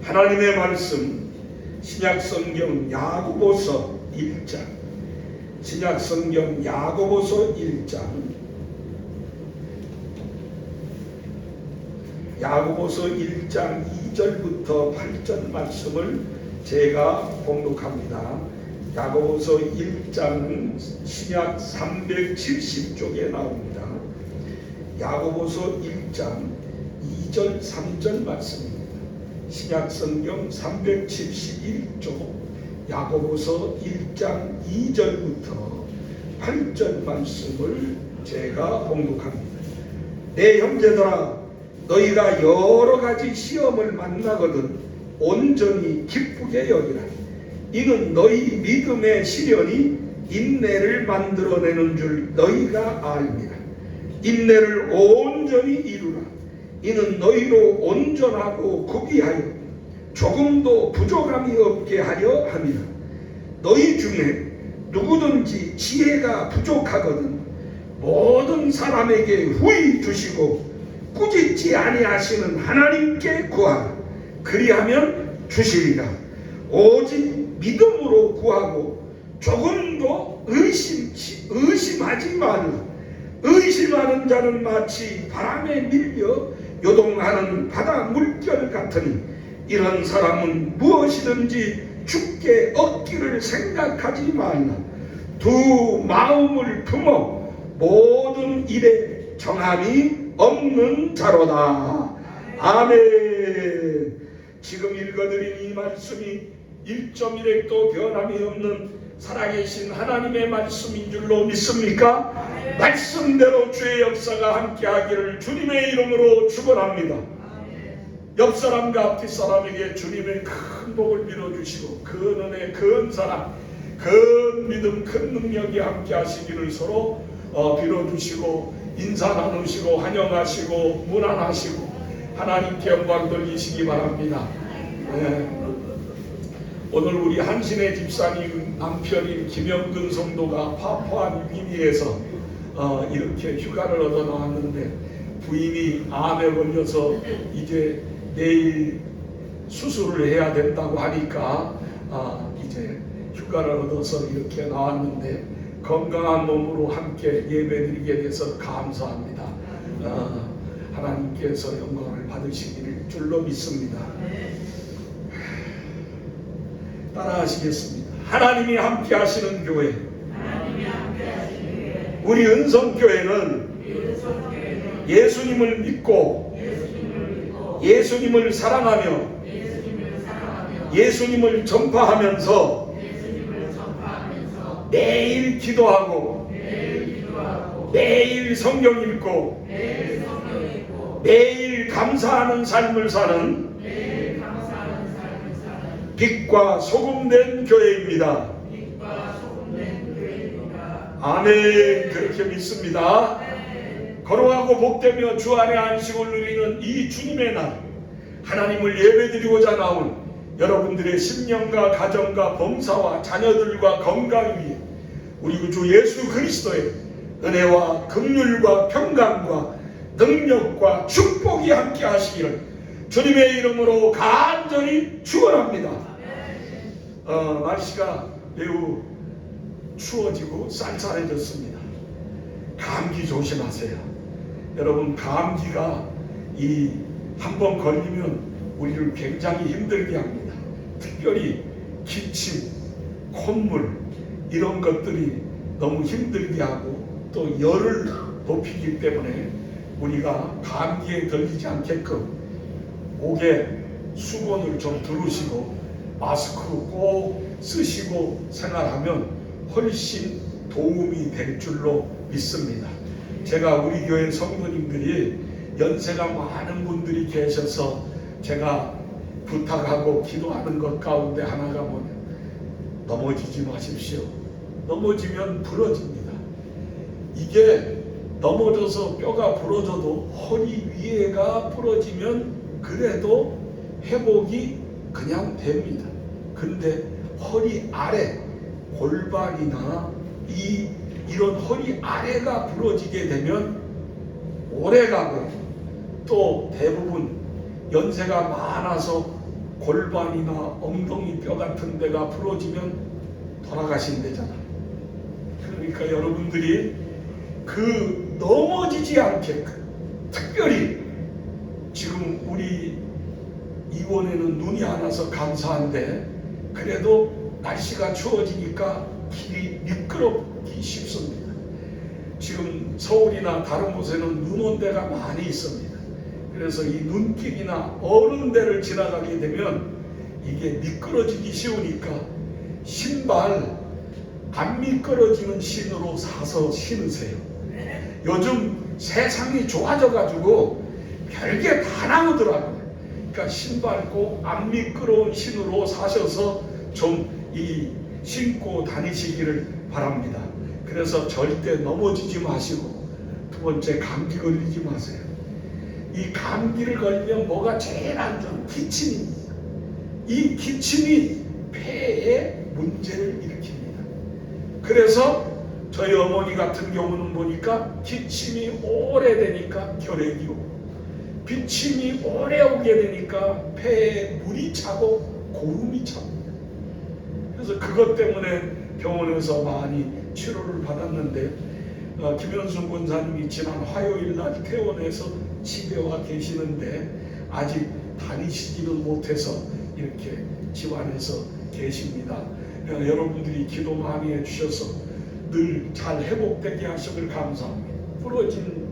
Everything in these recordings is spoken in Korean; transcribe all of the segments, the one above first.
하나님의 말씀 신약성경 야고보서 1장, 신약성경 야고보서 1장, 야고보서 1장 2절부터 8절 말씀을 제가 봉독합니다. 야고보서 1장은 신약 370쪽에 나옵니다. 야고보서 1장 2절 3절 말씀입니다. 신약성경 371쪽 야고보서 1장 2절부터 8절 말씀을 제가 봉독합니다. 내 형제들아, 너희가 여러 가지 시험을 만나거든 온전히 기쁘게 여기라. 이는 너희 믿음의 시련이 인내를 만들어내는 줄 너희가 알미라. 인내를 온전히 이루라. 이는 너희로 온전하고 구비하여 조금도 부족함이 없게 하려 함이라. 너희 중에 누구든지 지혜가 부족하거든 모든 사람에게 후히 주시고 꾸짖지 아니하시는 하나님께 구하라. 그리하면 주시리라. 오직 믿음으로 구하고 조금도 의심하지 말라. 의심하는 자는 마치 바람에 밀려 요동하는 바다 물결 같으니 이런 사람은 무엇이든지 죽게 얻기를 생각하지 말라. 두 마음을 품어 모든 일에 정함이 없는 자로다. 아멘. 지금 읽어드린 이 말씀이 1.1획도 변함이 없는 살아계신 하나님의 말씀인 줄로 믿습니까? 말씀대로 주의 역사가 함께하기를 주님의 이름으로 축원합니다. 옆 사람과 앞뒷 사람에게 주님의 큰 복을 빌어주시고 큰 은혜, 큰 사랑, 큰 믿음, 큰 능력이 함께하시기를 서로 빌어주시고 인사 나누시고 환영하시고 문안하시고 하나님께 영광 돌리시기 바랍니다. 오늘 우리 한신의 집사님 남편인 김영근 성도가 파푸아 뉴기니에서 이렇게 휴가를 얻어 나왔는데 부인이 암에 걸려서 이제 내일 수술을 해야 된다고 하니까 이제 휴가를 얻어서 이렇게 나왔는데 건강한 몸으로 함께 예배드리게 돼서 감사합니다. 하나님께서 영광을 받으시기를 줄로 믿습니다. 따라하시겠습니다. 하나님이 함께 하시는 교회, 우리 은성교회는 예수님을 믿고 예수님을 사랑하며 예수님을 전파하면서 매일 기도하고 매일 성경 읽고 매일 감사하는 삶을 사는 빛과 소금된 교회입니다. 아멘. 그렇게 믿습니다. 거룩하고 복되며 주 안에 안식을 누리는 이 주님의 날, 하나님을 예배드리고자 나온 여러분들의 심령과 가정과 범사와 자녀들과 건강 위에 우리 주 예수 그리스도의 은혜와 긍휼과 평강과 능력과 축복이 함께 하시기를 주님의 이름으로 간절히 축원합니다. 날씨가 매우 추워지고 쌀쌀해졌습니다. 감기 조심하세요. 여러분, 감기가 한번 걸리면 우리를 굉장히 힘들게 합니다. 특별히 기침, 콧물 이런 것들이 너무 힘들게 하고 또 열을 높이기 때문에 우리가 감기에 걸리지 않게끔 목에 수건을 좀 두르시고 마스크 꼭 쓰시고 생활하면 훨씬 도움이 될 줄로 믿습니다. 제가 우리 교회 성도님들이 연세가 많은 분들이 계셔서 제가 부탁하고 기도하는 것 가운데 하나가 뭐냐, 넘어지지 마십시오. 넘어지면 부러집니다. 이게 넘어져서 뼈가 부러져도 허리 위에가 부러지면 그래도 회복이 그냥 됩니다. 근데 허리 아래, 골반이나 이런 허리 아래가 부러지게 되면 오래가고 또 대부분 연세가 많아서 골반이나 엉덩이 뼈 같은 데가 부러지면 돌아가신대잖아. 그러니까 여러분들이 그 넘어지지 않게끔, 특별히 지금 우리 이원에는 눈이 안 와서 감사한데 그래도 날씨가 추워지니까 길이 미끄럽기 쉽습니다. 지금 서울이나 다른 곳에는 눈 온 데가 많이 있습니다. 그래서 이 눈길이나 얼은 데를 지나가게 되면 이게 미끄러지기 쉬우니까 신발 안 미끄러지는 신으로 사서 신으세요. 요즘 세상이 좋아져 가지고 별게 다 나오더라고요. 그러니까 신발 꼭 안 미끄러운 신으로 사셔서 좀 이 신고 다니시기를 바랍니다. 그래서 절대 넘어지지 마시고, 두 번째, 감기 걸리지 마세요. 이 감기를 걸리면 뭐가 제일 안 좋은 기침입니다. 이 기침이 폐에 문제를 일으킵니다. 그래서 저희 어머니 같은 경우는 보니까 기침이 오래되니까 결핵이 오고, 비침이 오래 오게 되니까 폐에 물이 차고 고름이 찹니다. 그래서 그것 때문에 병원에서 많이 치료를 받았는데, 김현순 권사님이 지난 화요일 날 퇴원해서 집에 와 계시는데 아직 다니시지는 못해서 이렇게 집안에서 계십니다. 여러분들이 기도 많이 해주셔서 늘 잘 회복되게 하시길 감사합니다. 부러진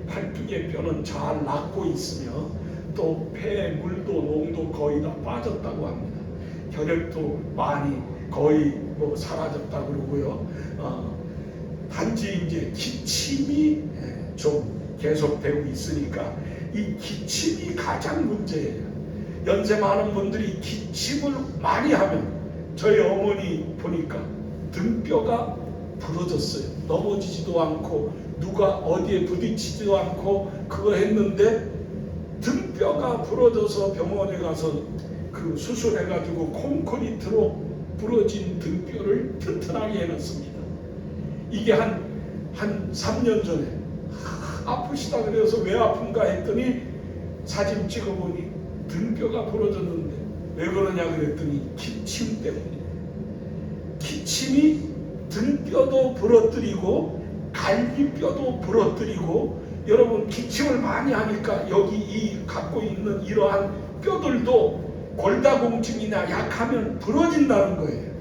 팔뚝의 뼈는 잘 낫고 있으며 또 폐의 물도 농도 거의 다 빠졌다고 합니다. 결핵도 많이 거의 사라졌다고 그러고요. 단지 이제 기침이 좀 계속되고 있으니까 이 기침이 가장 문제예요. 연세 많은 분들이 기침을 많이 하면, 저희 어머니 보니까 등뼈가 부러졌어요. 넘어지지도 않고 누가 어디에 부딪히지도 않고 그거 했는데 등뼈가 부러져서 병원에 가서 그 수술해가지고 콘크리트로 부러진 등뼈를 튼튼하게 해놨습니다. 이게 한 3년 전에 아프시다 그래서 왜 아픈가 했더니 사진 찍어보니 등뼈가 부러졌는데 왜 그러냐 그랬더니 기침 때문이에요. 기침이 등뼈도 부러뜨리고 갈비뼈도 부러뜨리고, 여러분 기침을 많이 하니까 여기 이 갖고 있는 이러한 뼈들도 골다공증이나 약하면 부러진다는 거예요.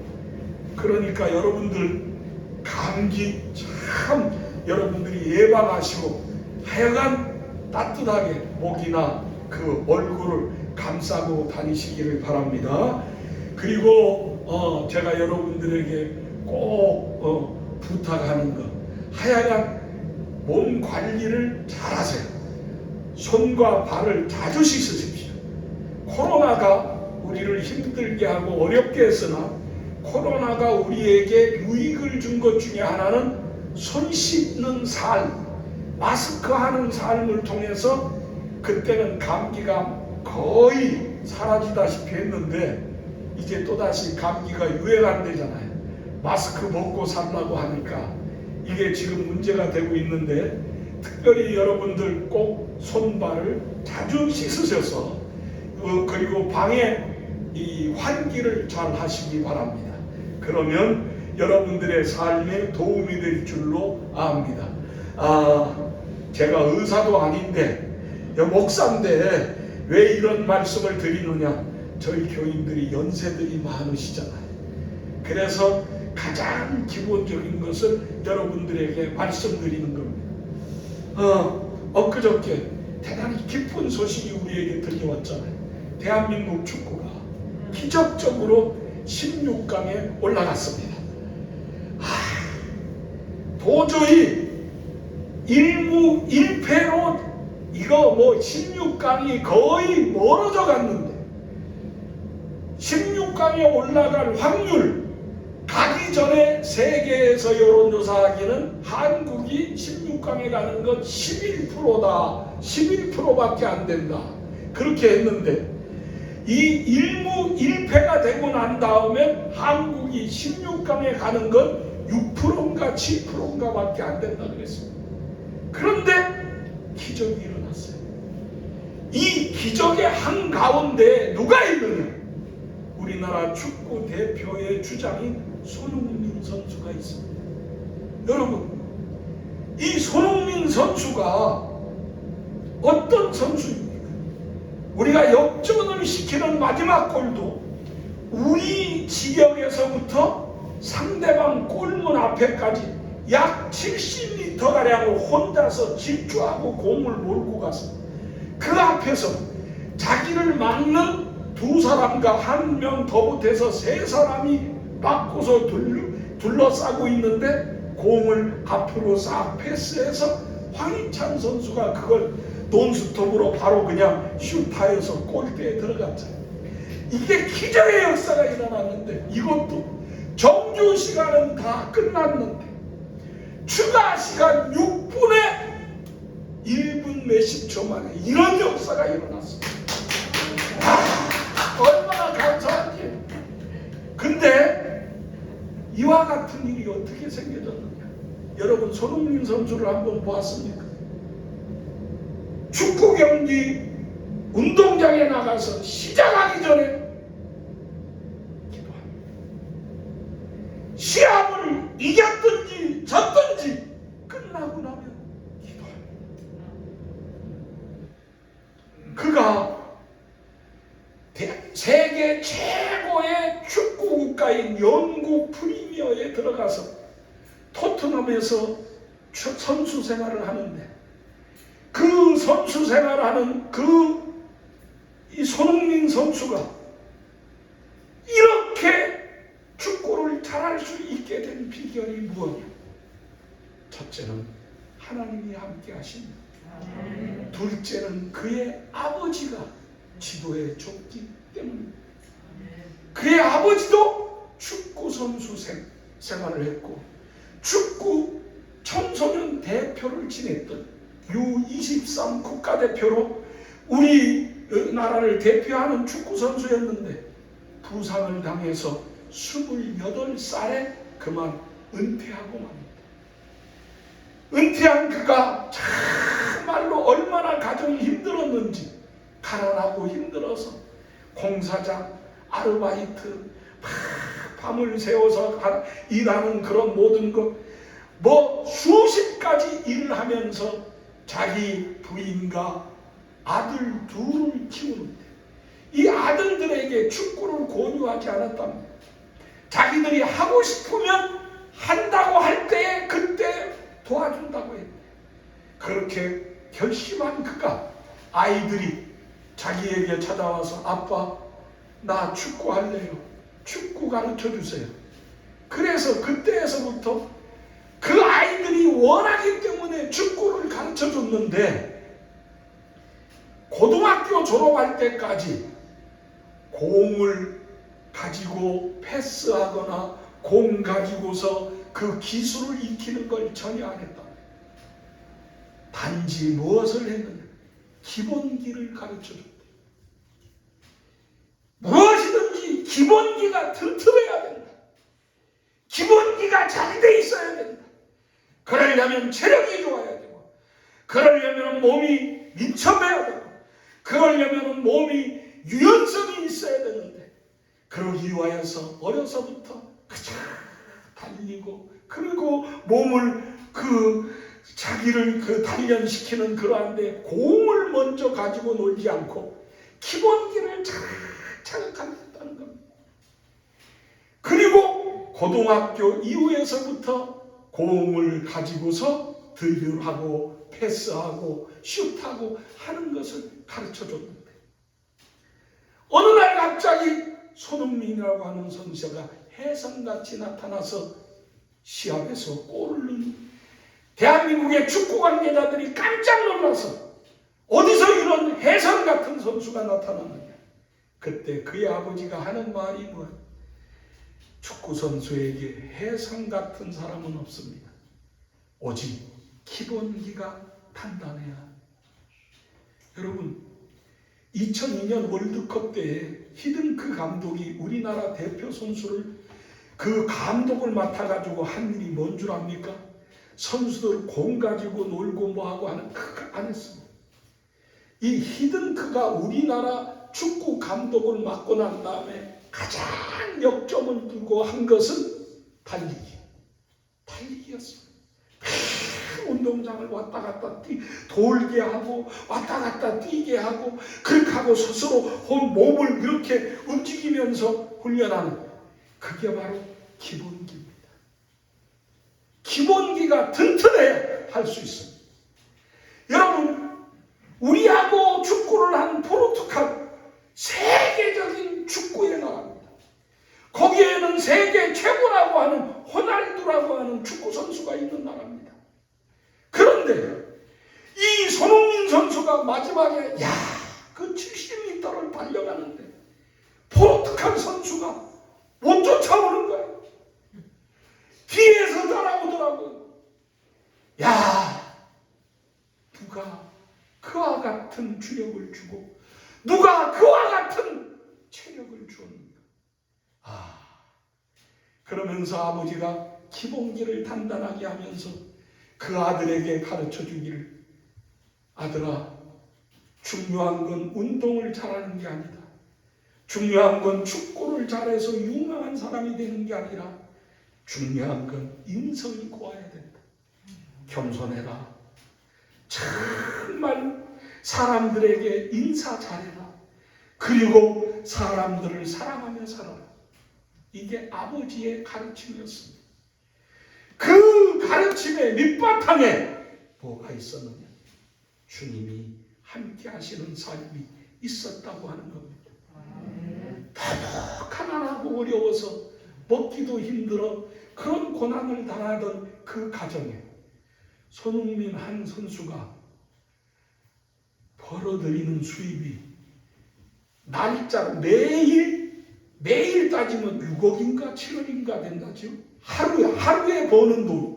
그러니까 여러분들 감기 참 여러분들이 예방하시고 하여간 따뜻하게 목이나 그 얼굴을 감싸고 다니시기를 바랍니다. 그리고 제가 여러분들에게 꼭 부탁하는 것, 하여간 몸 관리를 잘 하세요. 손과 발을 자주 씻으십시오. 코로나가 우리를 힘들게 하고 어렵게 했으나 코로나가 우리에게 유익을 준 것 중에 하나는 손 씻는 삶, 마스크 하는 삶을 통해서 그때는 감기가 거의 사라지다시피 했는데 이제 또다시 감기가 유행한대잖아요. 마스크 벗고 살라고 하니까 이게 지금 문제가 되고 있는데, 특별히 여러분들 꼭 손발을 자주 씻으셔서 그리고 방에 이 환기를 잘 하시기 바랍니다. 그러면 여러분들의 삶에 도움이 될 줄로 압니다. 제가 의사도 아닌데 목사인데 왜 이런 말씀을 드리느냐, 저희 교인들이 연세들이 많으시잖아요. 그래서 가장 기본적인 것을 여러분들에게 말씀드리는 겁니다. 엊그저께 대단히 기쁜 소식이 우리에게 들려왔잖아요. 대한민국 축구가 기적적으로 16강에 올라갔습니다. 도저히 1무 1패로 이거 16강이 거의 멀어져 갔는데 16강에 올라갈 확률, 가기 전에 세계에서 여론조사하기는 한국이 16강에 가는 건 11%다. 11%밖에 안 된다. 그렇게 했는데 이 1무 1패가 되고 난 다음에 한국이 16강에 가는 건 6%인가 7%인가 밖에 안 된다 그랬습니다. 그런데 기적이 일어났어요. 이 기적의 한가운데 누가 있느냐? 우리나라 축구 대표의 주장인 손흥민 선수가 있습니다. 여러분, 이 손흥민 선수가 어떤 선수입니까? 우리가 역전을 시키는 마지막 골도 우리 지역에서부터 상대방 골문 앞에까지 약 70m가량을 혼자서 질주하고 공을 몰고 가서 그 앞에서 자기를 막는 두 사람과 한 명 더 보태서 세 사람이 바꿔서 둘러싸고 있는데 공을 앞으로 싹 패스해서 황희찬 선수가 그걸 논스톱으로 바로 그냥 슈타해서 골대에 들어갔잖아요. 이게 기적의 역사가 일어났는데, 이것도 정규 시간은 다 끝났는데 추가 시간 6분에 1분 몇십 초 만에 이런 역사가 일어났습니다. 얼마나 감사한지. 근데 이와 같은 일이 어떻게 생겨졌느냐? 여러분, 손흥민 선수를 한번 보았습니까? 축구 경기 운동장에 나가서 시작하기 전에 기도합니다. 시합을 이겼든지 졌든지 끝나고 나면 기도합니다. 그가 세계 최고의 축구 국가인 영국 프리미어에 들어가서 토트넘에서 선수 생활을 하는데, 그 선수 생활하는 이 손흥민 선수가 이렇게 축구를 잘할 수 있게 된 비결이 무엇이냐? 첫째는 하나님이 함께 하십니다. 둘째는 그의 아버지가 지도해 줬기 때문입니다. 그의 아버지도 축구 선수 생활을 했고 축구 청소년 대표를 지냈던 U23 국가대표로 우리 나라를 대표하는 축구 선수였는데 부상을 당해서 28살에 그만 은퇴하고 맙니다. 은퇴한 그가 정말로 얼마나 가정이 힘들었는지, 가난하고 힘들어서 공사장, 아르바이트, 밤을 새워서 일하는 그런 모든 것, 수십 가지 일을 하면서 자기 부인과 아들 둘을 키우는데 이 아들들에게 축구를 권유하지 않았답니다. 자기들이 하고 싶으면 한다고 할 때에 그때 도와준다고 했대. 그렇게 결심한 그가 아이들이 자기에게 찾아와서 아빠, 나 축구 할래요. 축구 가르쳐 주세요. 그래서 그때에서부터 그 아이들이 원하기 때문에 축구를 가르쳐 줬는데 고등학교 졸업할 때까지 공을 가지고 패스하거나 공 가지고서 그 기술을 익히는 걸 전혀 안 했다. 단지 무엇을 했느냐? 기본기를 가르쳐 줬다. 무엇이든지 기본기가 튼튼해야 된다. 기본기가 잘 돼 있어야 된다. 그러려면 체력이 좋아야 되고, 그러려면 몸이 민첩해야 되고, 그러려면 몸이 유연성이 있어야 되는데, 그러기 위하여서 어려서부터 그저 달리고, 그리고 몸을 자기를 단련시키는 그러한데 공을 먼저 가지고 놀지 않고 기본기를 잘 가르쳤다는 겁니다. 그리고 고등학교 이후에서부터 공을 가지고서 드리블하고 패스하고 슛하고 하는 것을 가르쳐줬는데 어느 날 갑자기 손흥민이라고 하는 선수가 혜성같이 나타나서 시합에서 골을 넣는 대한민국의 축구 관계자들이 깜짝 놀라서 어디서 이런 혜성 같은 선수가 나타났느냐. 그때 그의 아버지가 하는 말이 뭐야? 축구 선수에게 혜성 같은 사람은 없습니다. 오직 기본기가 단단해야. 여러분, 2002년 월드컵 때에 히든크 감독이 우리나라 대표 선수를 그 감독을 맡아가지고 한 일이 뭔 줄 압니까? 선수들 공 가지고 놀고 뭐하고 하는 그거 안 했습니다. 이 히든크가 우리나라 축구 감독을 맡고 난 다음에 가장 역점을 두고 한 것은 달리기였어요. 운동장을 왔다 갔다 돌게 하고 왔다 갔다 뛰게 하고 그렇게 하고 스스로 몸을 그렇게 움직이면서 훈련하는, 그게 바로 기본기입니다. 기본기가 튼튼해야 할 수 있습니다. 여러분, 우리하고 축구를 한 포르투갈, 세계적인 축구의 나라입니다. 거기에는 세계 최고라고 하는 호날두라고 하는 축구 선수가 있는 나라입니다. 그런데 이 손흥민 선수가 마지막에 그 70m를 달려가는데 포르투갈 선수가 못 쫓아오는 거예요. 뒤에서 따라오더라고요. 누가 그와 같은 주력을 주고 누가 그와 같은 체력을 주었는가. 그러면서 아버지가 기본기를 단단하게 하면서 그 아들에게 가르쳐 주기를, 아들아, 중요한 건 운동을 잘하는 게 아니다. 중요한 건 축구를 잘해서 유명한 사람이 되는 게 아니라 중요한 건 인성이 고와야 된다. 겸손해라. 정말 사람들에게 인사 잘해라. 그리고 사람들을 사랑하며 살아라. 이게 아버지의 가르침이었습니다. 그 가르침의 밑바탕에 뭐가 있었느냐? 주님이 함께 하시는 삶이 있었다고 하는 겁니다. 더욱 가난하고 어려워서 먹기도 힘들어 그런 고난을 당하던 그 가정에 손흥민 한 선수가 벌어들이는 수입이 날짜로 매일 따지면 6억인가 7억인가 된다죠. 하루에 버는 돈.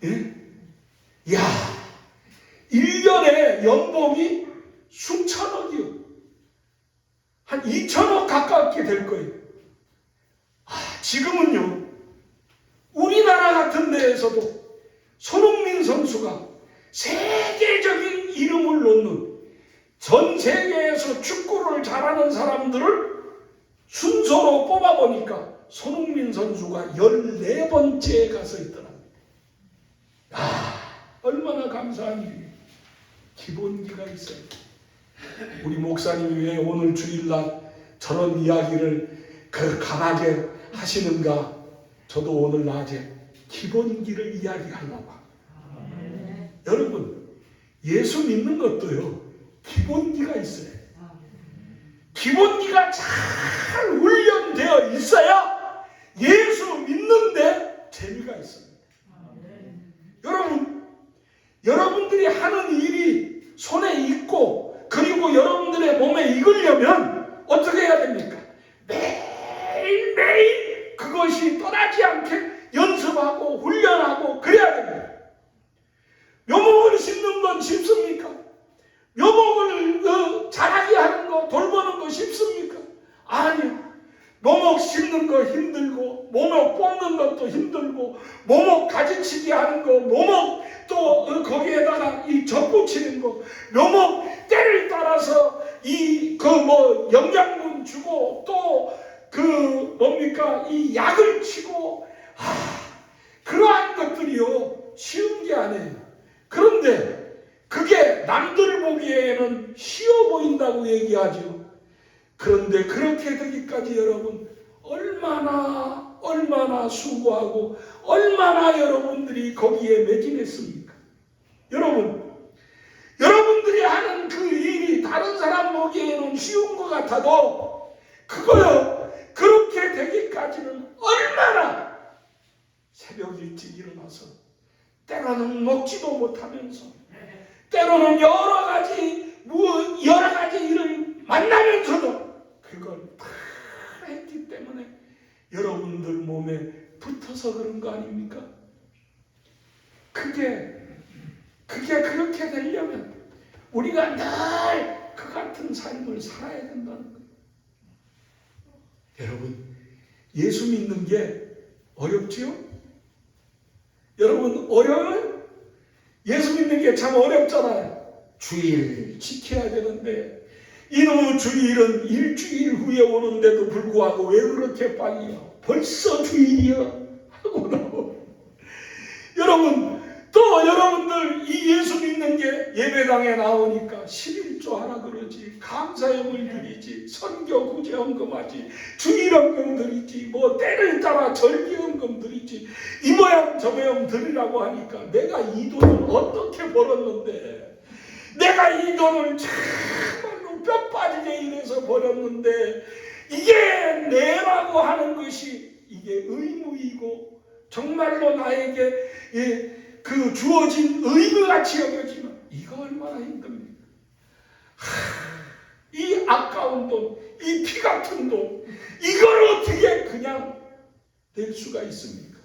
예? 1년에 연봉이 수천억이요. 한 2천억 가깝게 될 거예요. 지금은요, 우리나라 같은 데에서도 손흥민 선수가 세계적인 이름을 놓는, 전 세계에서 축구를 잘하는 사람들을 순서로 뽑아보니까 손흥민 선수가 14번째에 가서 있더랍니다. 얼마나 감사한 일이에요. 기본기가 있어요. 우리 목사님이 왜 오늘 주일날 저런 이야기를 강하게 하시는가? 저도 오늘 낮에 기본기를 이야기하려고. 여러분, 예수 믿는 것도요, 기본기가 있어요. 기본기가 잘 훈련되어 있어야 예수 믿는데 재미가 있습니다. 여러분들이 하는 일이 손에 익고 그리고 여러분들의 몸에 익으려면 어떻게 해야 됩니까? 매일매일 그것이 떠나지 않게 연습하고 훈련하고 그래야 됩니다. 묘목을 심는 건 쉽습니까? 묘목을 자라게 하는 거, 돌보는 거 쉽습니까? 아니요. 묘목 심는 거 힘들고, 묘목 뽑는 것도 힘들고, 묘목 가지치기 하는 거, 묘목 또 거기에다가 이 접붙이는 거, 묘목 때를 따라서 영양분 주고, 또 이 약을 치고, 그러한 것들이요, 쉬운 게 아니에요. 그런데 그게 남들 보기에는 쉬워 보인다고 얘기하죠. 그런데 그렇게 되기까지 여러분 얼마나 수고하고 얼마나 여러분들이 거기에 매진했습니까? 여러분들이 하는 그 일이 다른 사람 보기에는 쉬운 것 같아도 그거요, 그렇게 되기까지는 얼마나 새벽 일찍 일어나서 때로는 먹지도 못하면서 때로는 여러 가지 일을 만나면서도 그걸 다 했기 때문에 여러분들 몸에 붙어서 그런 거 아닙니까? 그게 그렇게 되려면 우리가 늘 그 같은 삶을 살아야 된다는 거예요. 여러분, 예수 믿는 게 어렵지요? 여러분, 어려워요? 예수 믿는 게 참 어렵잖아요. 주일 지켜야 되는데 이놈의 주일은 일주일 후에 오는데도 불구하고 왜 그렇게 빨리야? 벌써 주일이야? 하고 나오. 여러분, 또 여러분들 이 예수 믿는 게 예배당에 나오니까 11조 하라 그러지, 감사염을 드리지, 선교 구제헌금하지, 주일헌금 드리지, 뭐 때를 따라 절기헌금 드리지, 이 모양 저 모양 드리라고 하니까 내가 이 돈을 어떻게 벌었는데, 내가 이 돈을 정말로 뼈 빠지게 일해서 벌었는데 이게 내라고 하는 것이 이게 의무이고 정말로 나에게 그 주어진 의무같이 여겨지면 이거 얼마나 힘듭니까? 이 아까운 돈, 이 피 같은 돈, 이걸 어떻게 그냥 낼 수가 있습니까?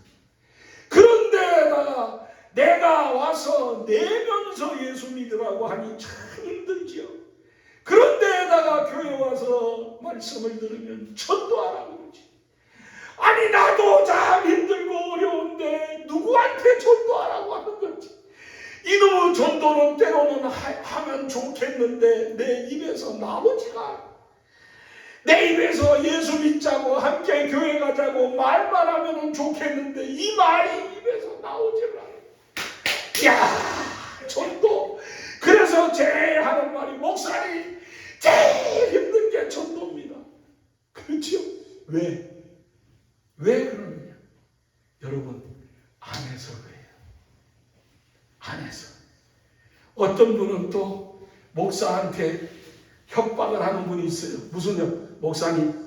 그런데다가 내가 와서 내면서 예수 믿으라고 하니 참 힘들지요. 그런데다가 교회 와서 말씀을 들으면 전도하라고 그러지. 아니 나도 참 힘들고 어려운데 누구한테 전도하라고 하는 거지. 이놈의 전도는 때로는 하면 좋겠는데 내 입에서 나오지가 않아. 내 입에서 예수 믿자고 함께 교회 가자고 말만 하면 좋겠는데 이 말이 입에서 나오질 않아. 야, 전도. 그래서 제일 하는 말이 목사님 제일 힘든 게 전도입니다. 그렇죠? 왜 그러느냐? 여러분 안에서 그래요. 안에서. 어떤 분은 또 목사한테 협박을 하는 분이 있어요. 무슨 목사님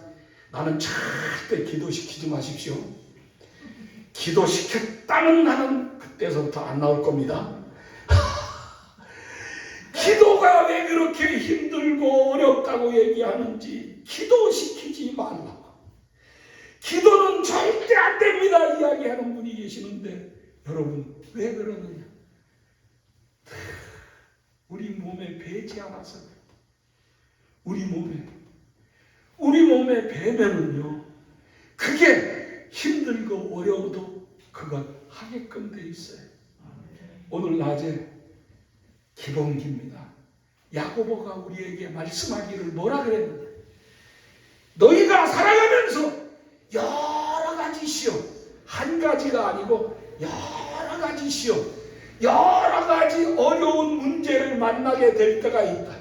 나는 절대 기도시키지 마십시오. 기도시켰다면 나는 그때서부터 안 나올 겁니다. 기도가 왜 그렇게 힘들고 어렵다고 얘기하는지 기도시키지 말라고. 기도는 절대 안 됩니다 이야기하는 분이 계시는데 여러분 왜 그러느냐? 우리 몸에 배지 않아서 우리 몸에 배면은요 그게 힘들고 어려워도 그걸 하게끔 돼 있어요. 오늘 낮에 기본기입니다. 야고보가 우리에게 말씀하기를 뭐라 그랬는데 너희가 살아가면서 여러 가지 시험, 한 가지가 아니고 여러 가지 시험, 여러 가지 어려운 문제를 만나게 될 때가 있다.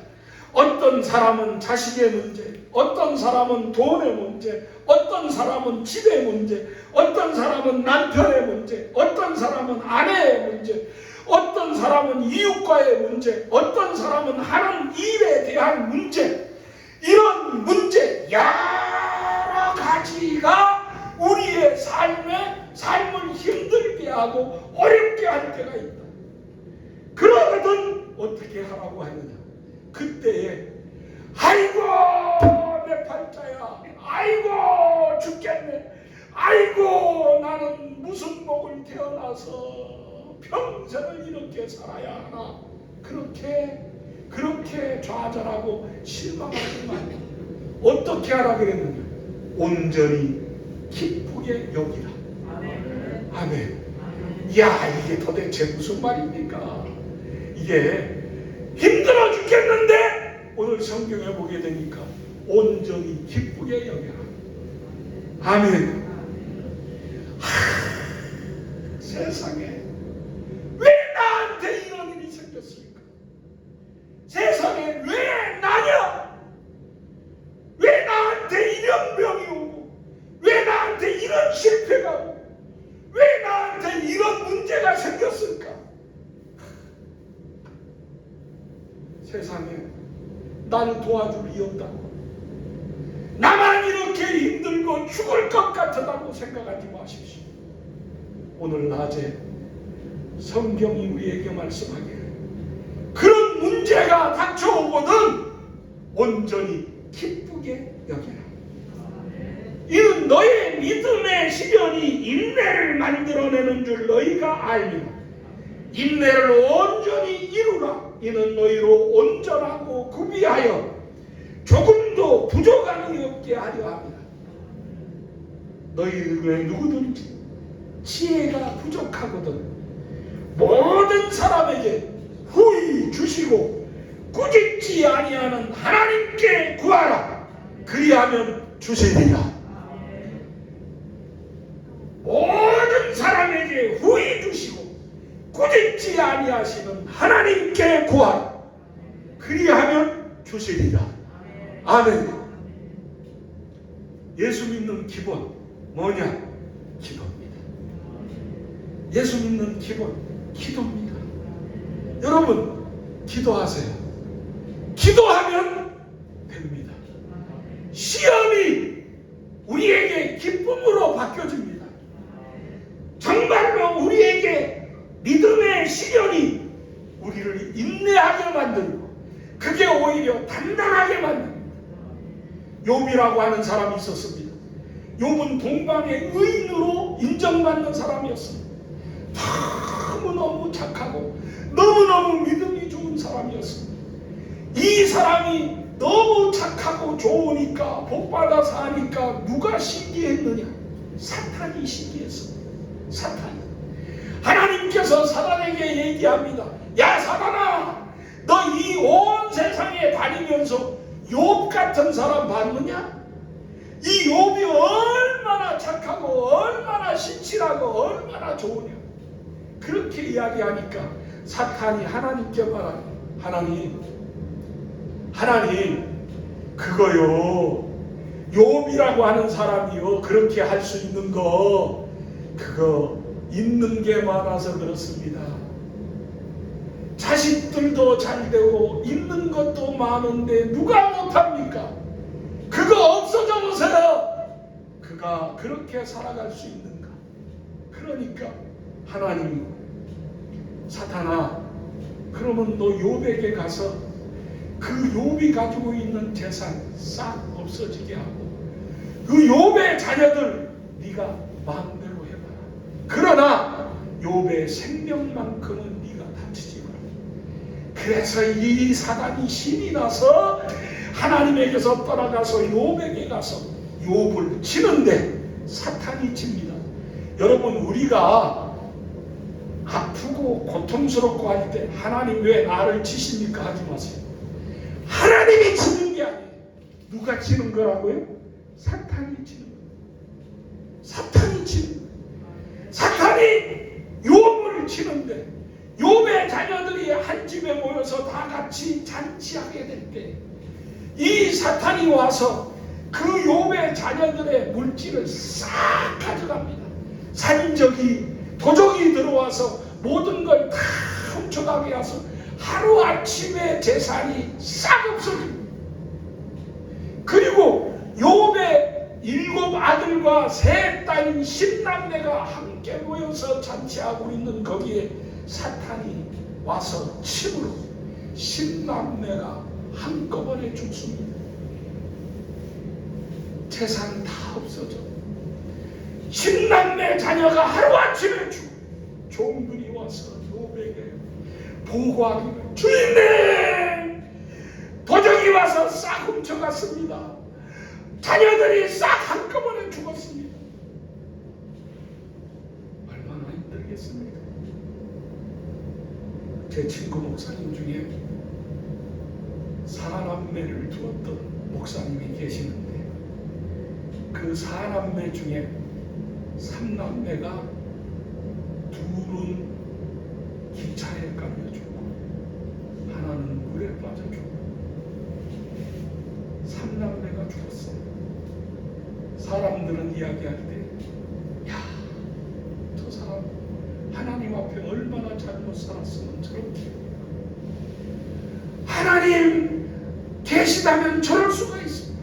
어떤 사람은 자식의 문제, 어떤 사람은 돈의 문제, 어떤 사람은 집의 문제, 어떤 사람은 남편의 문제, 어떤 사람은 아내의 문제, 어떤 사람은 이웃과의 문제, 어떤 사람은 하는 일에 대한 문제, 이런 문제 여러 가지가 우리의 삶을 힘들게 하고 어렵게 할 때가 있다. 그러거든 어떻게 하라고 하느냐? 그때에 아이고 내 팔자야, 아이고 죽겠네, 아이고 나는 무슨 복을 태어나서 평생을 이렇게 살아야 하나, 그렇게 좌절하고 실망하지 말고 어떻게 하라 그랬느냐? 온전히 기쁘게 여기라. 아멘. 야 이게 도대체 무슨 말입니까? 이게 힘들어 죽겠는데 오늘 성경에 보게 되니까 온전히 기쁘게 여겨라. 아멘. 세상에 왜 나한테 이런 일이 생겼습니까? 세상에 왜 나냐? 왜 나한테 이런 병이 오고, 왜 나한테 이런 실패가 오고, 왜 나한테 이런 문제가 생겼을까? 세상에 나를 도와줄 리 없다고, 나만 이렇게 힘들고 죽을 것 같다고 생각하지 마십시오. 오늘 낮에 성경이 우리에게 말씀하기를 그런 문제가 닥쳐오거든 온전히 기쁘게 여겨라. 이는 너의 믿음의 시련이 인내를 만들어내는 줄 너희가 알리라. 인내를 온전히 이루라. 이는 너희로 온전하고 구비하여 조금도 부족함이 없게 하려 합니다. 너희들의 누구든지 지혜가 부족하거든 모든 사람에게 후히 주시고 꾸짖지 아니하는 하나님께 구하라. 그리하면 주시리라. 모든 사람에게 후히 주시고 꾸짖지 아니하시는 하나님께 구하라. 그리하면 주시리라. 아멘. 예수 믿는 기본 뭐냐? 기도입니다. 예수 믿는 기본 기도입니다. 여러분 기도하세요. 기도하면 됩니다. 시험이 우리에게 기쁨으로 바뀌어집니다. 정말로 우리에게 믿음의 시련이 우리를 인내하게 만들고 그게 오히려 단단하게 만듭니다. 욥이라고 하는 사람이 있었습니다. 욥은 동방의 의인으로 인정받는 사람이었습니다. 너무너무 착하고 너무너무 믿음이 좋은 사람이었습니다. 이 사람이 너무 착하고 좋으니까 복받아 사니까 누가 시기했느냐? 사탄이 시기했습니다. 사탄이. 하나님께서 사단에게 얘기합니다. 야 사단아, 너 이 온 세상에 다니면서 욥 같은 사람 봤느냐? 이 욥이 얼마나 착하고 얼마나 신실하고 얼마나 좋으냐? 그렇게 이야기하니까 사탄이 하나님께 말하니 하나님 그거요 욥이라고 하는 사람이요 그렇게 할 수 있는 거 그거 있는 게 많아서 그렇습니다. 자식들도 잘 되고 있는 것도 많은데 누가 못합니까? 그거 없어져 보세요. 그가 그렇게 살아갈 수 있는가? 그러니까 하나님이 사탄아 그러면 너 욥에게 가서 그 욥이 가지고 있는 재산 싹 없어지게 하고 그 욥의 자녀들 네가 마음대로 해봐라. 그러나 욥의 생명만큼은 네가 다치지 마라. 그래서 이 사단이 신이 나서 하나님에게서 떠나가서 욥에게 가서 욥을 치는데 사탄이 칩니다. 여러분 우리가 아프고 고통스럽고 할 때 하나님 왜 나를 치십니까? 하지 마세요. 하나님이 치는 게 아니에요. 누가 치는 거라고요? 사탄이 치는 거예요. 사탄이 치는 거예요. 사탄이 욥을 치는데 욥의 자녀들이 한 집에 모여서 다 같이 잔치하게 될 때 이 사탄이 와서 그 욥의 자녀들의 물질을 싹 가져갑니다. 산적이 도적이 들어와서 모든 걸 다 훔쳐가게 해서 하루아침에 재산이 싹 없어집니다. 그리고 욥의 7 아들과 3 딸인 10남매가 함께 모여서 잔치하고 있는 거기에 사탄이 와서 침으로 10남매가 한꺼번에 죽습니다. 재산 다 없어져. 10남매 자녀가 하루아침에 죽어. 종들이 와서 욥에게 보고하기를 주인님 도적이 와서 싹 훔쳐갔습니다. 자녀들이 싹 한꺼번에 죽었습니다. 얼마나 힘들겠습니까? 제 친구 목사님 중에 4남매를 두었던 목사님이 계시는데 그 4남매 중에 3남매가 둘은 기차에 깔려 죽고 하나는 물에 빠져 죽고 3남매가 죽었어요. 사람들은 이야기할 때 야, 저 사람 하나님 앞에 얼마나 잘못 살았으면 저렇게 하나님 계시다면 저럴 수가 있습니다.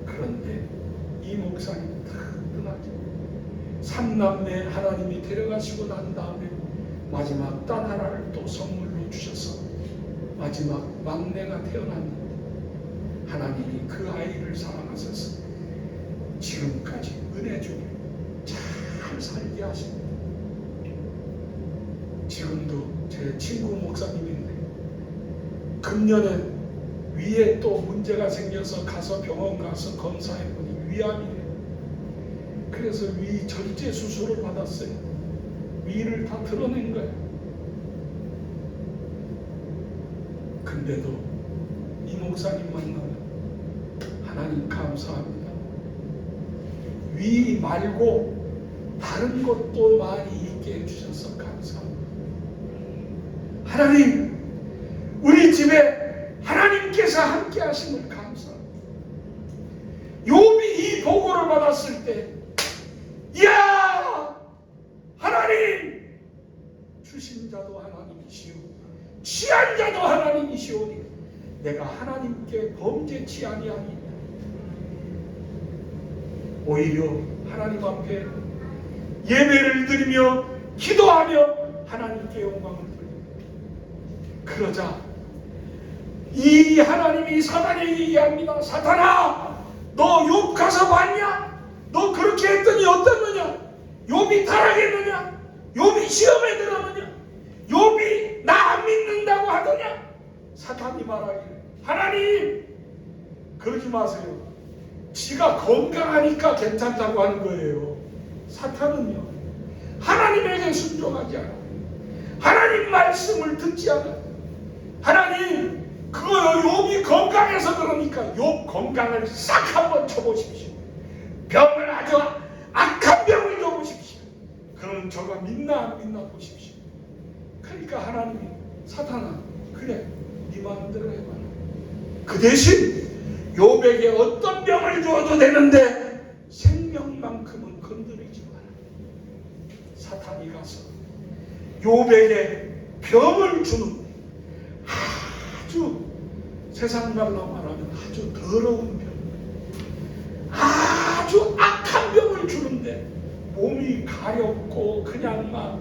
그런데 이 목사님 뜨뜻하게 3남매 하나님이 데려가시고 난 다음에 마지막 딸 하나를 또 선물로 주셔서 마지막 막내가 태어났는데 하나님이 그 아이를 사랑하셔서 지금까지 은혜 중에 잘 살게 하십니다. 지금도 제 친구 목사님인데 금년에 위에 또 문제가 생겨서 가서 병원 가서 검사해보니 위암이래요. 그래서 위 절제 수술을 받았어요. 위를 다 드러낸 거예요. 근데도 이 목사님 만나면 하나님 감사합니다. 위 말고 다른 것도 많이 있게 해주셔서 감사합니다. 하나님, 우리 집에 하나님께서 함께 하심을 감사합니다. 욥이 이 보고를 받았을 때, 이야, 하나님, 주신 자도 하나님이시오, 취한 자도 하나님이시오니 내가 하나님께 범죄치 아니하니 오히려 하나님 앞에 예배를 드리며 기도하며 하나님께 영광을 돌립니다. 그러자 이 하나님이 사탄에게 얘기합니다. 사탄아, 너 욥 가서 봤냐? 너 그렇게 했더니 어떻느냐? 욥이 타락했느냐? 욥이 시험에 들었느냐? 욥이 나 안 믿는다고 하더냐? 사탄이 말하기를, 하나님, 그러지 마세요. 지가 건강하니까 괜찮다고 하는 거예요. 사탄은요, 하나님에게 순종하지 않아요. 하나님 말씀을 듣지 않아요. 하나님, 그거요, 욥이 건강해서 그러니까 욥 건강을 싹 한번 쳐보십시오. 병을 아주 악한 병을 줘보십시오. 그러면 저가 믿나 안 믿나 보십시오. 그러니까 하나님이, 사탄아, 그래, 네 마음대로 해봐라. 그 대신 욥에게 어떤 병을 주어도 되는데 생명만큼은 건드리지 마라. 사탄이 가서 욥에게 병을 주는데, 아주 세상 말로 말하면 아주 더러운 병, 아주 악한 병을 주는데 몸이 가렵고 그냥 막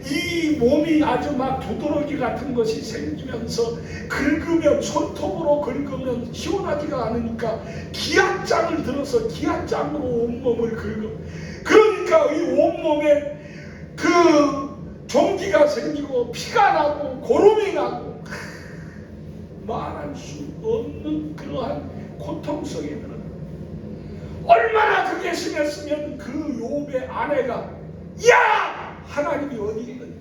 이 몸이 아주 막 두드러기 같은 것이 생기면서 긁으면, 손톱으로 긁으면 시원하지가 않으니까 기압장을 들어서 기압장으로 온몸을 긁어. 그러니까 이 온몸에 그 종기가 생기고 피가 나고 고름이 나고 말할 수 없는 그러한 고통 속에 들어가. 얼마나 그게 심했으면 그 욥의 아내가, 야! 하나님이 어디 있느냐?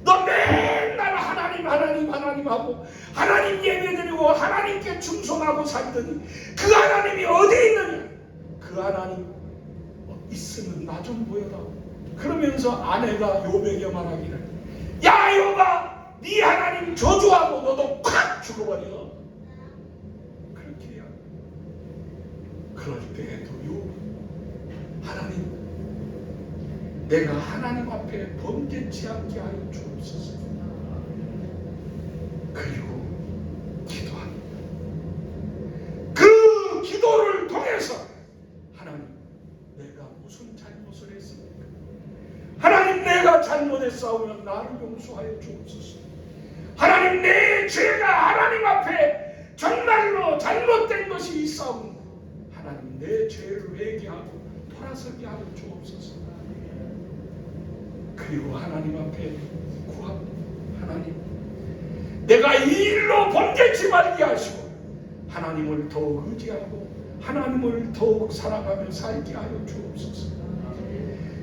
너 맨날 하나님 하고 하나님 예배드리고 하나님께 충성하고 살더니 그 하나님이 어디 있느냐? 그 하나님 있으면 나 좀 보여라. 그러면서 아내가 욥에게 말하기를, 야 욥아, 네 하나님 저주하고 너도 콱 죽어버려. 그렇게 해요. 그럴 때에도 욥, 하나님, 내가 하나님 앞에 범죄치 않게 하여 주옵소서. 그리고 기도합니다. 그 기도를 통해서 하나님, 내가 무슨 잘못을 했습니까? 하나님, 내가 잘못했사오면 나를 용서하여 주옵소서. 하나님, 내 죄가 하나님 앞에 정말로 잘못된 것이 있사오면 하나님, 내 죄를 회개하고 돌아서게 하여 주옵소서. 그리고 하나님 앞에 구합니다. 하나님, 내가 이 일로 범죄치 말게 하시고 하나님을 더욱 의지하고 하나님을 더욱 사랑하며 살게 하여 주옵소서.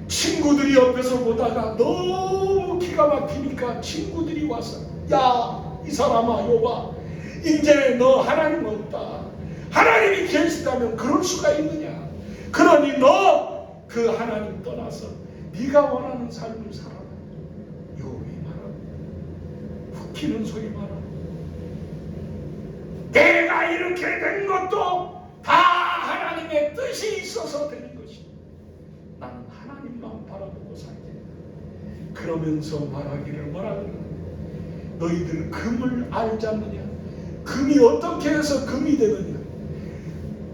친구들이 옆에서 보다가 너무 기가 막히니까 친구들이 와서, 야, 이 사람아, 욥아, 이제 너 하나님 없다. 하나님이 계시다면 그럴 수가 있느냐? 그러니 너 그 하나님 떠나서 네가 원하는 삶을 살아라. 욥이 말합니다. 웃기는 소리 마라. 내가 이렇게 된 것도 다 하나님의 뜻이 있어서 되는 것이다. 나는 하나님만 바라보고 살겠다. 그러면서 말하기를 뭐라 그러냐? 너희들 금을 알지 않느냐? 금이 어떻게 해서 금이 되느냐?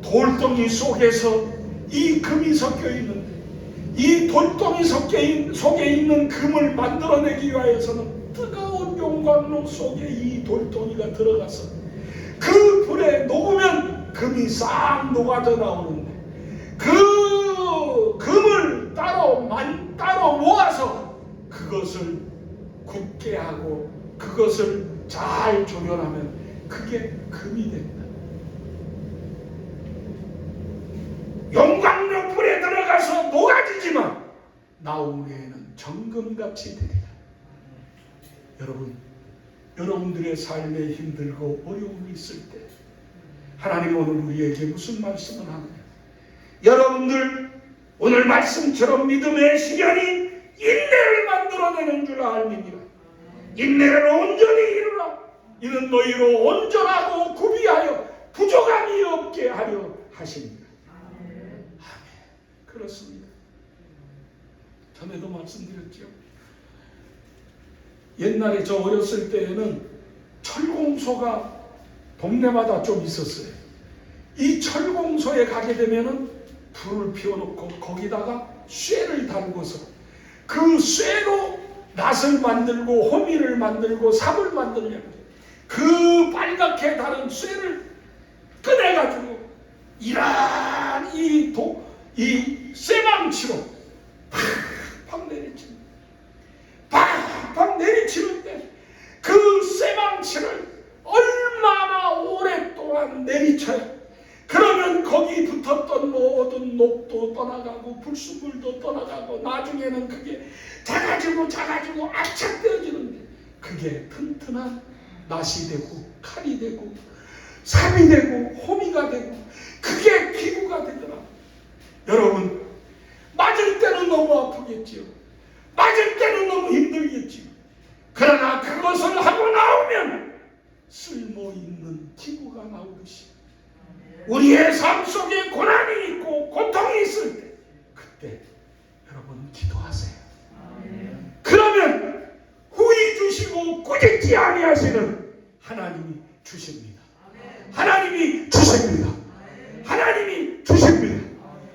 돌덩이 속에서 이 금이 섞여 있는데 이 돌덩이 속에 있는 금을 만들어내기 위하여서는 뜨거운 용광로 속에 이 돌덩이가 들어가서 그 불에 녹으면 금이 싹 녹아져 나오는데 그 금을 따로 모아서 그것을 굳게 하고 그것을 잘 조련하면 그게 금이 된다. 용광로 불에 들어가서 녹아지지만 나온 후에는 정금같이 되리라. 여러분, 여러분들의 삶에 힘들고 어려움이 있을 때 하나님 오늘 우리에게 무슨 말씀을 하느냐? 여러분들 오늘 말씀처럼 믿음의 시련이 인내를 만들어내는 줄 알미니라. 인내를 온전히 이루라. 이는 너희로 온전하고 구비하여 부족함이 없게 하려 하십니다. 아멘. 그렇습니다. 전에도 말씀드렸죠. 옛날에 저 어렸을 때에는 철공소가 동네마다 좀 있었어요. 이 철공소에 가게 되면은 불을 피워놓고 거기다가 쇠를 달고서 그 쇠로 낫을 만들고 호미를 만들고 삽을 만들려고 그 빨갛게 다른 쇠를 꺼내가지고 이란 이 쇠망치로 팍팍 내리치는 팍팍 내리치는데 그 쇠망치를 얼마나 오랫동안 내리쳐요. 그러면 거기 붙었던 모든 녹도 떠나가고 불순물도 떠나가고 나중에는 그게 작아지고 압착되어지는데 그게 튼튼한 낫이 되고 칼이 되고 삽이 되고 호미가 되고 그게 기구가 되더라. 여러분 맞을 때는 너무 아프겠지요. 맞을 때는 너무 힘들겠지요. 그러나 그것을 하고 나오면 쓸모있는 기구가 나오듯이 우리의 삶 속에 고난이 있고 고통이 있을 때 그때 여러분 기도하세요. 그러면 후히 주시고 꾸짖지 아니하시는 하나님이 주십니다. 하나님이 주십니다. 하나님이 주십니다.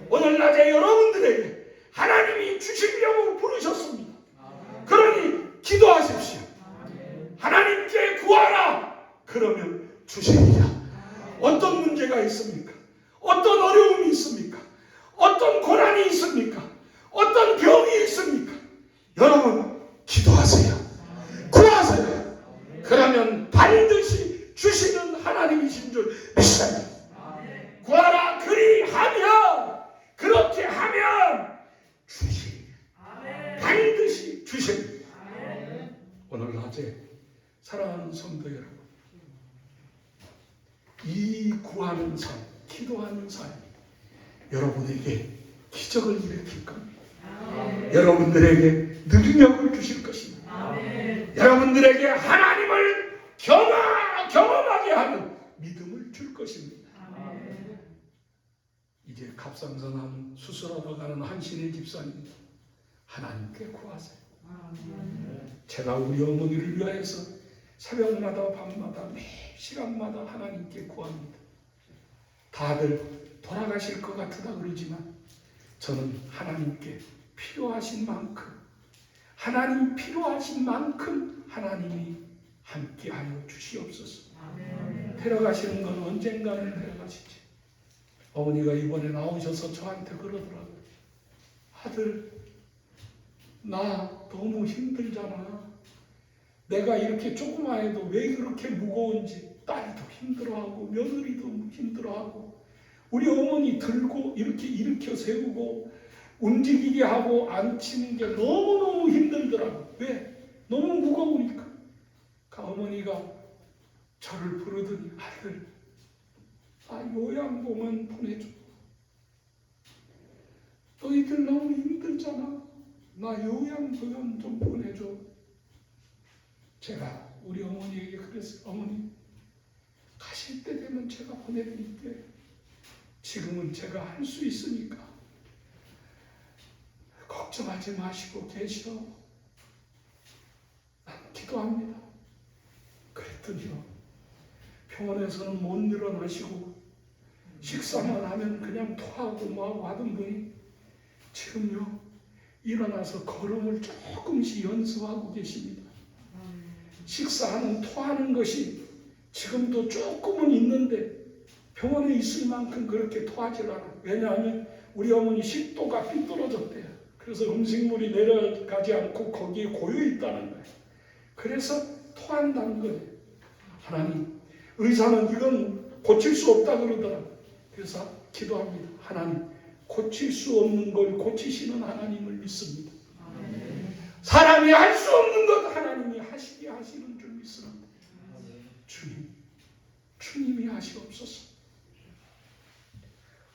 오늘 낮에 여러분들에게 하나님이 주시려고 부르셨습니다. 그러니 기도하십시오. 하나님께 구하라. 그러면 주시리라. 어떤 문제가 있습니까? 어떤 어려움이 있습니까? 어떤 고난이 있습니까? 어떤 병이 있습니까? 여러분 기도하세요. 구하세요. 그러면 반드시 주시는 하나님이신 줄 믿습니다. 구하라 그리하면 그렇게 하면 주시리라. 반드시 주십니다. 오늘 낮에 사랑하는 성도 여러분, 이 구하는 삶, 기도하는 삶이 여러분에게 기적을 일으킬 겁니다. 여러분들에게 능력을 주실 것입니다. 여러분들에게 하나님을 경험하게 하는 믿음을 줄 것입니다. 이제 갑상선암 수술하러 가는 한신의 집사님, 하나님께 구하세요. 제가 우리 어머니를 위하여서 새벽마다 밤마다 매 시간마다 하나님께 구합니다. 다들 돌아가실 것 같으다 그러지만 저는 하나님께 필요하신 만큼 하나님 필요하신 만큼 하나님이 함께하여 주시옵소서. 데려가시는 건 언젠가는 데려가시지. 어머니가 이번에 나오셔서 저한테 그러더라고요. 아들, 나 너무 힘들잖아. 내가 이렇게 조그마해도 왜 그렇게 무거운지 딸도 힘들어하고 며느리도 힘들어하고 우리 어머니 들고 이렇게 일으켜 세우고 움직이게 하고 앉히는 게 너무너무 힘들더라고. 왜? 너무 무거우니까. 그 어머니가 저를 부르더니 아들, 나 요양봉은 보내줘. 너희들 너무 힘들잖아. 나 요양병원 좀 보내줘. 제가 우리 어머니에게 그랬어요. 어머니, 가실 때 되면 제가 보내드릴게요. 지금은 제가 할 수 있으니까 걱정하지 마시고 계시오. 난 기도합니다. 그랬더니요, 병원에서는 못 일어나시고 식사만 하면 그냥 토하고 뭐하고 하던 분이 지금요 일어나서 걸음을 조금씩 연습하고 계십니다. 식사하는 토하는 것이 지금도 조금은 있는데 병원에 있을 만큼 그렇게 토하지 않아요. 왜냐하면 우리 어머니 식도가 삐뚤어졌대요. 그래서 음식물이 내려가지 않고 거기에 고여 있다는 거예요. 그래서 토한다는 거예요. 하나님, 의사는 이건 고칠 수 없다 그러더라고요. 그래서 기도합니다. 하나님, 고칠 수 없는 걸 고치시는 하나님을 믿습니다. 사람이 할 수 없는 것 하나님이 하시게 하시는 줄 믿습니다. 주님이 하시옵소서.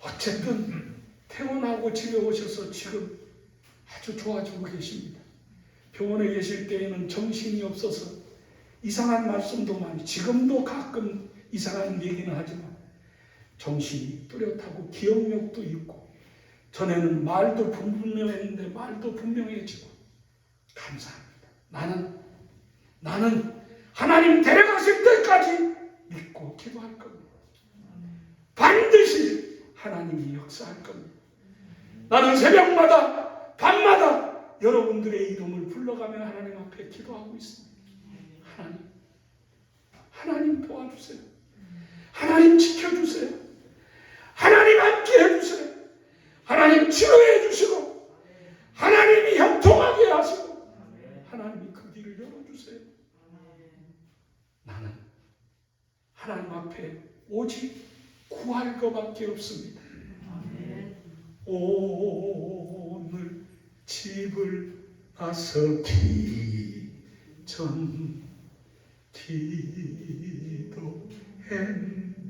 어쨌든 퇴원하고 집에 오셔서 지금 아주 좋아지고 계십니다. 병원에 계실 때에는 정신이 없어서 이상한 말씀도 많이, 지금도 가끔 이상한 얘기는 하지만 정신이 뚜렷하고 기억력도 있고, 전에는 말도 불분명했는데 말도 분명해지고 감사합니다. 나는 하나님 데려가실 때까지 믿고 기도할 겁니다. 반드시 하나님이 역사할 겁니다. 나는 새벽마다 밤마다 여러분들의 이름을 불러가며 하나님 앞에 기도하고 있습니다. 하나님 도와주세요. 하나님 지켜주세요. 하나님 함께 해주세요. 하나님 치료해 주시고, 하나님이 형통하게 하시고, 하나님이 그 길을 열어주세요. 나는 하나님 앞에 오직 구할 것밖에 없습니다. 오늘 집을 나서기 전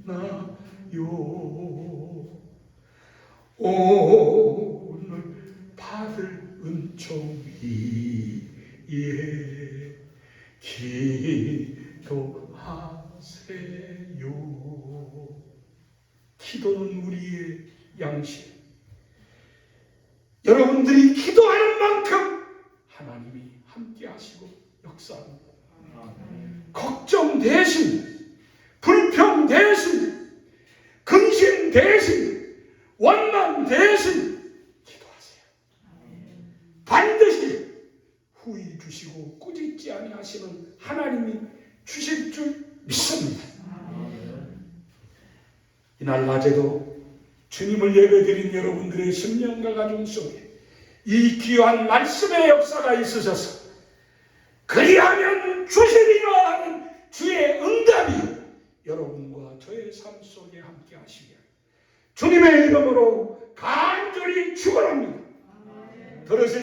기도했나요? 오늘 받을 은총 위에 기도하세요. 기도는 우리의 양식. 여러분들이 기도하는 만큼 하나님이 함께 하시고 역사합니다. 걱정 대신, 불평 대신, 근심 대신, 원망 대신 기도하세요. 반드시 후히 주시고 꾸짖지 아니하시는 하나님이 주실 줄 믿습니다. 이날 낮에도 주님을 예배드린 여러분들의 심령과 가정 속에 이 귀한 말씀의 역사가 있으셔서 그리하면 주시리라 하는 주의 응답이 여러분과 저의 삶 속에 함께 하시길 주님의 이름으로 간절히 축원합니다. 들으신